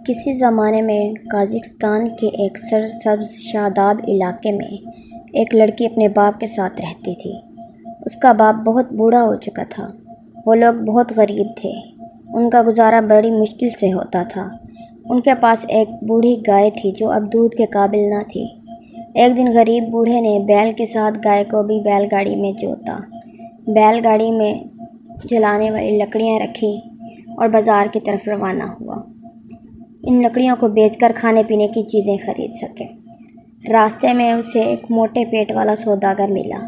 کسی زمانے میں قازقستان کے ایک سرسبز شاداب علاقے میں ایک لڑکی اپنے باپ کے ساتھ رہتی تھی۔ اس کا باپ بہت بوڑھا ہو چکا تھا۔ وہ لوگ بہت غریب تھے۔ ان کا گزارا بڑی مشکل سے ہوتا تھا۔ ان کے پاس ایک بوڑھی گائے تھی جو اب دودھ کے قابل نہ تھی۔ ایک دن غریب بوڑھے نے بیل کے ساتھ گائے کو بھی بیل گاڑی میں جوتا، بیل گاڑی میں جلانے والی لکڑیاں رکھی اور بازار کی طرف روانہ ہوا، ان لکڑیوں کو بیچ کر کھانے پینے کی چیزیں خرید سکے۔ راستے میں اسے ایک موٹے پیٹ والا سوداگر ملا۔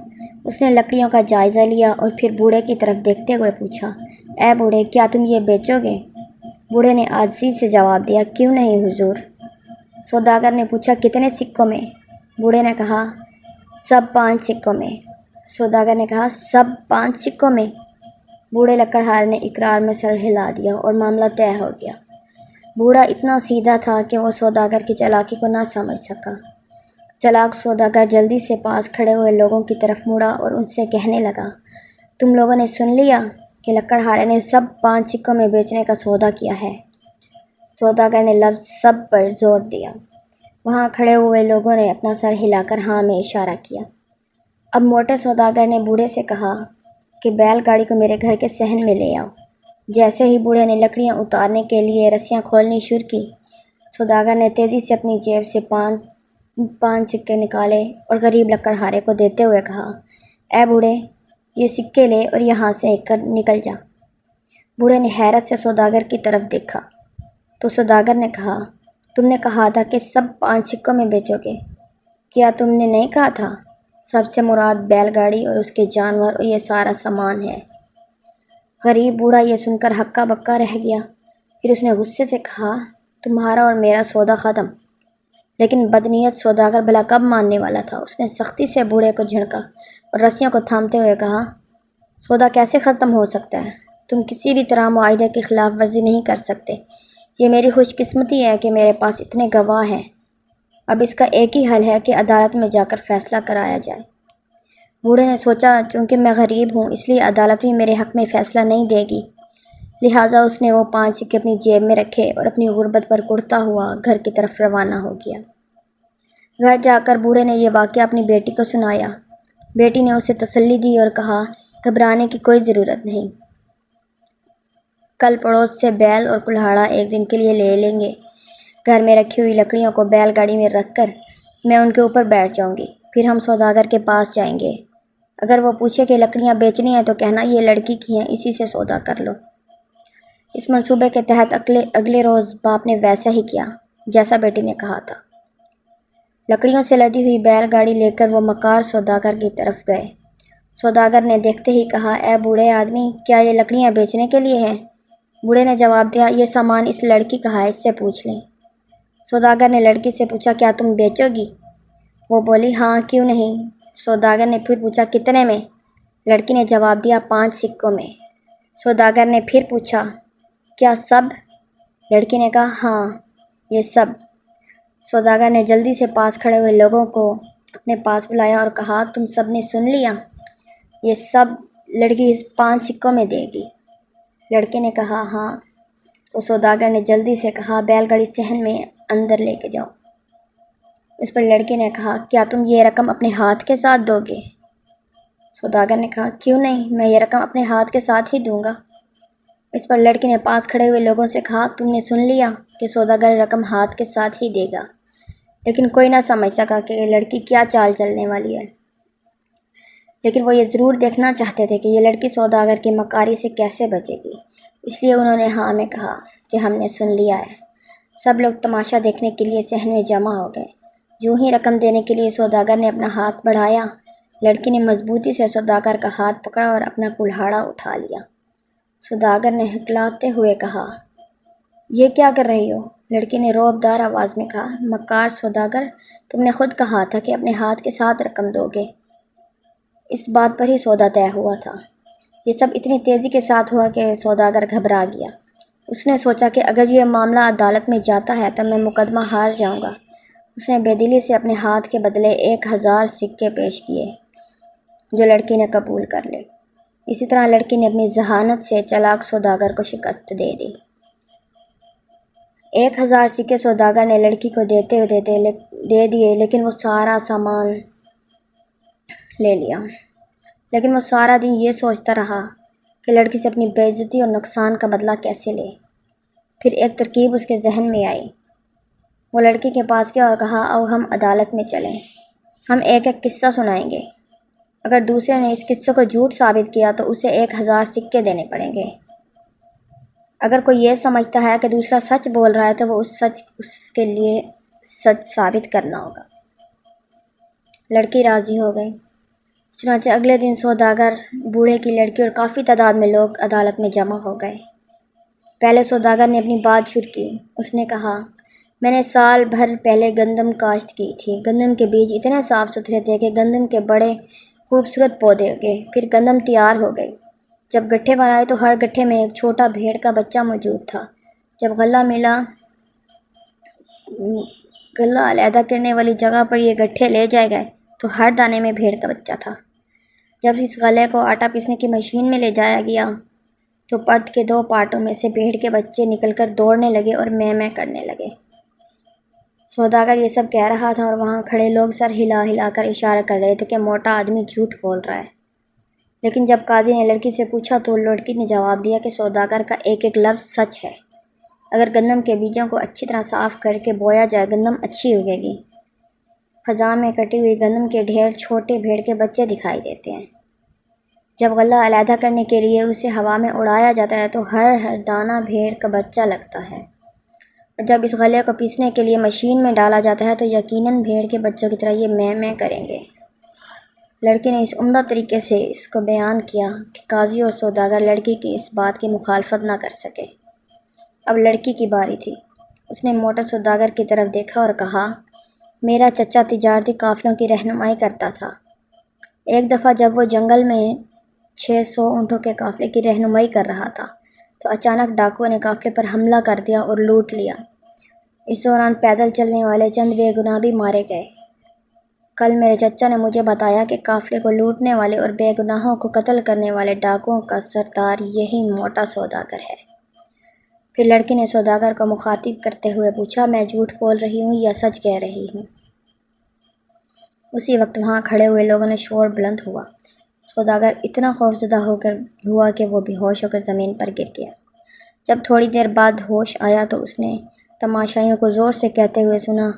اس نے لکڑیوں کا جائزہ لیا اور پھر بوڑھے کی طرف دیکھتے ہوئے پوچھا، اے بوڑھے، کیا تم یہ بیچو گے؟ بوڑھے نے عاجزی سے جواب دیا، کیوں نہیں حضور۔ سوداگر نے پوچھا، کتنے سکوں میں؟ بوڑھے نے کہا، سب 5 سکوں میں۔ سوداگر نے کہا، سب 5 سکوں میں؟ بوڑھے لکڑہار نے اقرار میں سر ہلا دیا اور معاملہ طے ہو گیا۔ بوڑھا اتنا سیدھا تھا کہ وہ سوداگر کی چالاکی کو نہ سمجھ سکا۔ چالاک سوداگر جلدی سے پاس کھڑے ہوئے لوگوں کی طرف مڑا اور ان سے کہنے لگا، تم لوگوں نے سن لیا کہ لکڑہارے نے سب 5 سکوں میں بیچنے کا سودا کیا ہے۔ سوداگر نے لفظ سب پر زور دیا۔ وہاں کھڑے ہوئے لوگوں نے اپنا سر ہلا کر ہاں میں اشارہ کیا۔ اب موٹے سوداگر نے بوڑھے سے کہا کہ بیل گاڑی کو میرے گھر کے صحن میں لے آؤ۔ جیسے ہی بوڑھے نے لکڑیاں اتارنے کے لیے رسیاں کھولنی شروع کی، سوداگر نے تیزی سے اپنی جیب سے 5 سکے نکالے اور غریب لکڑہارے کو دیتے ہوئے کہا، اے بوڑھے، یہ سکے لے اور یہاں سے نکل جا۔ بوڑھے نے حیرت سے سوداگر کی طرف دیکھا تو سوداگر نے کہا، تم نے کہا تھا کہ سب 5 سکوں میں بیچو گے، کیا تم نے نہیں کہا تھا سب سے مراد بیل گاڑی اور اس کے جانور اور یہ سارا سامان ہے؟ غریب بوڑھا یہ سن کر ہکا بکا رہ گیا۔ پھر اس نے غصے سے کہا، تمہارا اور میرا سودا ختم۔ لیکن بدنیت سوداگر بھلا کب ماننے والا تھا۔ اس نے سختی سے بوڑھے کو جھڑکا اور رسیوں کو تھامتے ہوئے کہا، سودا کیسے ختم ہو سکتا ہے؟ تم کسی بھی طرح معاہدے کی خلاف ورزی نہیں کر سکتے۔ یہ میری خوش قسمتی ہے کہ میرے پاس اتنے گواہ ہیں۔ اب اس کا ایک ہی حل ہے کہ عدالت میں جا کر فیصلہ کرایا جائے۔ بوڑھے نے سوچا، چونکہ میں غریب ہوں اس لیے عدالت بھی میرے حق میں فیصلہ نہیں دے گی، لہٰذا اس نے وہ 5 سکے اپنی جیب میں رکھے اور اپنی غربت پر کڑتا ہوا گھر کی طرف روانہ ہو گیا۔ گھر جا کر بوڑھے نے یہ واقعہ اپنی بیٹی کو سنایا۔ بیٹی نے اسے تسلی دی اور کہا، گھبرانے کی کوئی ضرورت نہیں، کل پڑوس سے بیل اور کلہاڑا ایک دن کے لیے لے لیں گے۔ گھر میں رکھی ہوئی لکڑیوں کو بیل گاڑی میں رکھ کر میں ان کے اوپر بیٹھ جاؤں گی، پھر ہم سوداگر کے پاس جائیں گے۔ اگر وہ پوچھے کہ لکڑیاں بیچنی ہیں تو کہنا یہ لڑکی کی ہیں، اسی سے سودا کر لو۔ اس منصوبے کے تحت اگلے روز باپ نے ویسا ہی کیا جیسا بیٹی نے کہا تھا۔ لکڑیوں سے لدی ہوئی بیل گاڑی لے کر وہ مکار سوداگر کی طرف گئے۔ سوداگر نے دیکھتے ہی کہا، اے بوڑھے آدمی، کیا یہ لکڑیاں بیچنے کے لیے ہیں؟ بوڑھے نے جواب دیا، یہ سامان اس لڑکی کا ہے، اس سے پوچھ لیں۔ سوداگر نے لڑکی سے پوچھا، کیا تم بیچو گی؟ وہ بولی، ہاں، کیوں نہیں۔ سوداگر نے پھر پوچھا، کتنے میں؟ لڑکی نے جواب دیا، 5 سکوں میں۔ سوداگر نے پھر پوچھا، کیا سب؟ لڑکی نے کہا، ہاں، یہ سب۔ سوداگر نے جلدی سے پاس کھڑے ہوئے لوگوں کو اپنے پاس بلایا اور کہا، تم سب نے سن لیا، یہ سب لڑکی 5 سکوں میں دے گی۔ لڑکی نے کہا، ہاں۔ تو سوداگر نے جلدی سے کہا، بیل گاڑی صحن میں اندر لے کے جاؤ۔ اس پر لڑکی نے کہا، کیا تم یہ رقم اپنے ہاتھ کے ساتھ دو گے؟ سوداگر نے کہا، کیوں نہیں، میں یہ رقم اپنے ہاتھ کے ساتھ ہی دوں گا۔ اس پر لڑکی نے پاس کھڑے ہوئے لوگوں سے کہا، تم نے سن لیا کہ سوداگر رقم ہاتھ کے ساتھ ہی دے گا۔ لیکن کوئی نہ سمجھ سکا کہ یہ لڑکی کیا چال چلنے والی ہے۔ لیکن وہ یہ ضرور دیکھنا چاہتے تھے کہ یہ لڑکی سوداگر کی مکاری سے کیسے بچے گی، اس لیے انہوں نے ہاں میں کہا کہ ہم نے سن لیا ہے۔ سب لوگ تماشا دیکھنے کے لیے صحن میں جمع ہو گئے۔ جو ہی رقم دینے کے لیے سوداگر نے اپنا ہاتھ بڑھایا، لڑکی نے مضبوطی سے سوداگر کا ہاتھ پکڑا اور اپنا کلہاڑا اٹھا لیا۔ سوداگر نے ہکلاتے ہوئے کہا، یہ کیا کر رہی ہو؟ لڑکی نے رعبدار آواز میں کہا، مکار سوداگر، تم نے خود کہا تھا کہ اپنے ہاتھ کے ساتھ رقم دو گے۔ اس بات پر ہی سودا طے ہوا تھا۔ یہ سب اتنی تیزی کے ساتھ ہوا کہ سوداگر گھبرا گیا۔ اس نے سوچا کہ اگر یہ معاملہ عدالت میں جاتا ہے تو میں مقدمہ ہار جاؤں گا۔ اس نے بے دلی سے اپنے ہاتھ کے بدلے 1000 سکے پیش کیے جو لڑکی نے قبول کر لے۔ اسی طرح لڑکی نے اپنی ذہانت سے چالاک سوداگر کو شکست دے دی۔ 1000 سکے سوداگر نے لڑکی کو دے دیے، لیکن وہ سارا سامان لے لیا۔ لیکن وہ سارا دن یہ سوچتا رہا کہ لڑکی سے اپنی بے عزتی اور نقصان کا بدلہ کیسے لے۔ پھر ایک ترکیب اس کے ذہن میں آئی۔ وہ لڑکی کے پاس گیا اور کہا، آؤ ہم عدالت میں چلیں، ہم ایک ایک قصہ سنائیں گے۔ اگر دوسرے نے اس قصے کو جھوٹ ثابت کیا تو اسے 1000 سکے دینے پڑیں گے۔ اگر کوئی یہ سمجھتا ہے کہ دوسرا سچ بول رہا ہے تو وہ اس کے لیے سچ ثابت کرنا ہوگا۔ لڑکی راضی ہو گئی۔ چنانچہ اگلے دن سوداگر، بوڑھے کی لڑکی اور کافی تعداد میں لوگ عدالت میں جمع ہو گئے۔ پہلے سوداگر نے اپنی بات شروع کی۔ اس نے کہا، میں نے سال بھر پہلے گندم کاشت کی تھی۔ گندم کے بیج اتنے صاف ستھرے تھے کہ گندم کے بڑے خوبصورت پودے اگے۔ پھر گندم تیار ہو گئی۔ جب گٹھے بنائے تو ہر گٹھے میں ایک چھوٹا بھیڑ کا بچہ موجود تھا۔ جب غلہ علیحدہ کرنے والی جگہ پر یہ گٹھے لے جائے گئے تو ہر دانے میں بھیڑ کا بچہ تھا۔ جب اس غلے کو آٹا پیسنے کی مشین میں لے جایا گیا تو پٹ کے 2 پارٹوں میں سے بھیڑ کے بچے نکل کر دوڑنے لگے اور میں کرنے لگے۔ سوداگر یہ سب کہہ رہا تھا اور وہاں کھڑے لوگ سر ہلا ہلا کر اشارہ کر رہے تھے کہ موٹا آدمی جھوٹ بول رہا ہے۔ لیکن جب قاضی نے لڑکی سے پوچھا تو لڑکی نے جواب دیا کہ سوداگر کا ایک ایک لفظ سچ ہے۔ اگر گندم کے بیجوں کو اچھی طرح صاف کر کے بویا جائے گندم اچھی اگے گی۔ خزاں میں کٹی ہوئی گندم کے ڈھیر چھوٹے بھیڑ کے بچے دکھائی دیتے ہیں۔ جب غلہ علیحدہ کرنے کے لیے اسے ہوا میں اڑایا جاتا ہے تو ہر دانہ بھیڑ کا بچہ لگتا ہے، اور جب اس غلے کو پیسنے کے لیے مشین میں ڈالا جاتا ہے تو یقیناً بھیڑ کے بچوں کی طرح یہ میں کریں گے۔ لڑکی نے اس عمدہ طریقے سے اس کو بیان کیا کہ قاضی اور سوداگر لڑکی کی اس بات کی مخالفت نہ کر سکے۔ اب لڑکی کی باری تھی۔ اس نے موٹے سوداگر کی طرف دیکھا اور کہا، میرا چچا تجارتی قافلوں کی رہنمائی کرتا تھا۔ ایک دفعہ جب وہ جنگل میں 600 اونٹوں کے قافلے کی رہنمائی کر رہا تھا تو اچانک ڈاکوؤں نے قافلے پر حملہ کر دیا اور لوٹ لیا۔ اس دوران پیدل چلنے والے چند بے گناہ بھی مارے گئے۔ کل میرے چچا نے مجھے بتایا کہ قافلے کو لوٹنے والے اور بے گناہوں کو قتل کرنے والے ڈاکوؤں کا سردار یہی موٹا سوداگر ہے۔ پھر لڑکی نے سوداگر کو مخاطب کرتے ہوئے پوچھا، میں جھوٹ بول رہی ہوں یا سچ کہہ رہی ہوں؟ اسی وقت وہاں کھڑے ہوئے لوگوں نے شور بلند ہوا۔ سوداگر اتنا خوفزدہ ہوا کہ وہ بے ہوش ہو کر زمین پر گر گیا۔ جب تھوڑی دیر بعد ہوش آیا تو اس نے تماشائیوں کو زور سے کہتے ہوئے سنا،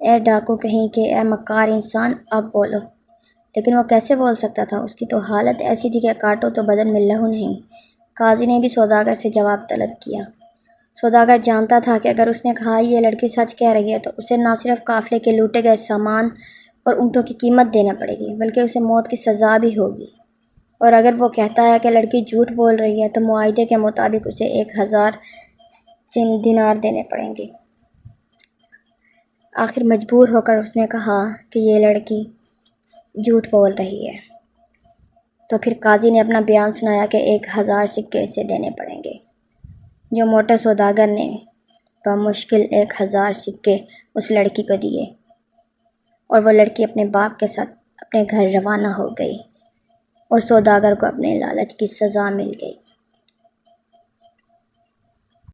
اے ڈاکو کہیں کے، اے مکار انسان، اب بولو۔ لیکن وہ کیسے بول سکتا تھا؟ اس کی تو حالت ایسی تھی کہ کاٹو تو بدن میں لہو نہیں۔ قاضی نے بھی سوداگر سے جواب طلب کیا۔ سوداگر جانتا تھا کہ اگر اس نے کہا یہ لڑکی سچ کہہ رہی ہے تو اسے نہ صرف قافلے کے لوٹے گئے سامان اور اونٹوں کی قیمت دینا پڑے گی بلکہ اسے موت کی سزا بھی ہوگی، اور اگر وہ کہتا ہے کہ لڑکی جھوٹ بول رہی ہے تو معاہدے کے مطابق اسے 1000 دینار دینے پڑیں گے۔ آخر مجبور ہو کر اس نے کہا کہ یہ لڑکی جھوٹ بول رہی ہے۔ تو پھر قاضی نے اپنا بیان سنایا کہ 1000 سکے اسے دینے پڑیں گے، جو موٹے سوداگر نے بمشکل 1000 سکے اس لڑکی کو دیے، اور وہ لڑکی اپنے باپ کے ساتھ اپنے گھر روانہ ہو گئی، اور سوداگر کو اپنے لالچ کی سزا مل گئی۔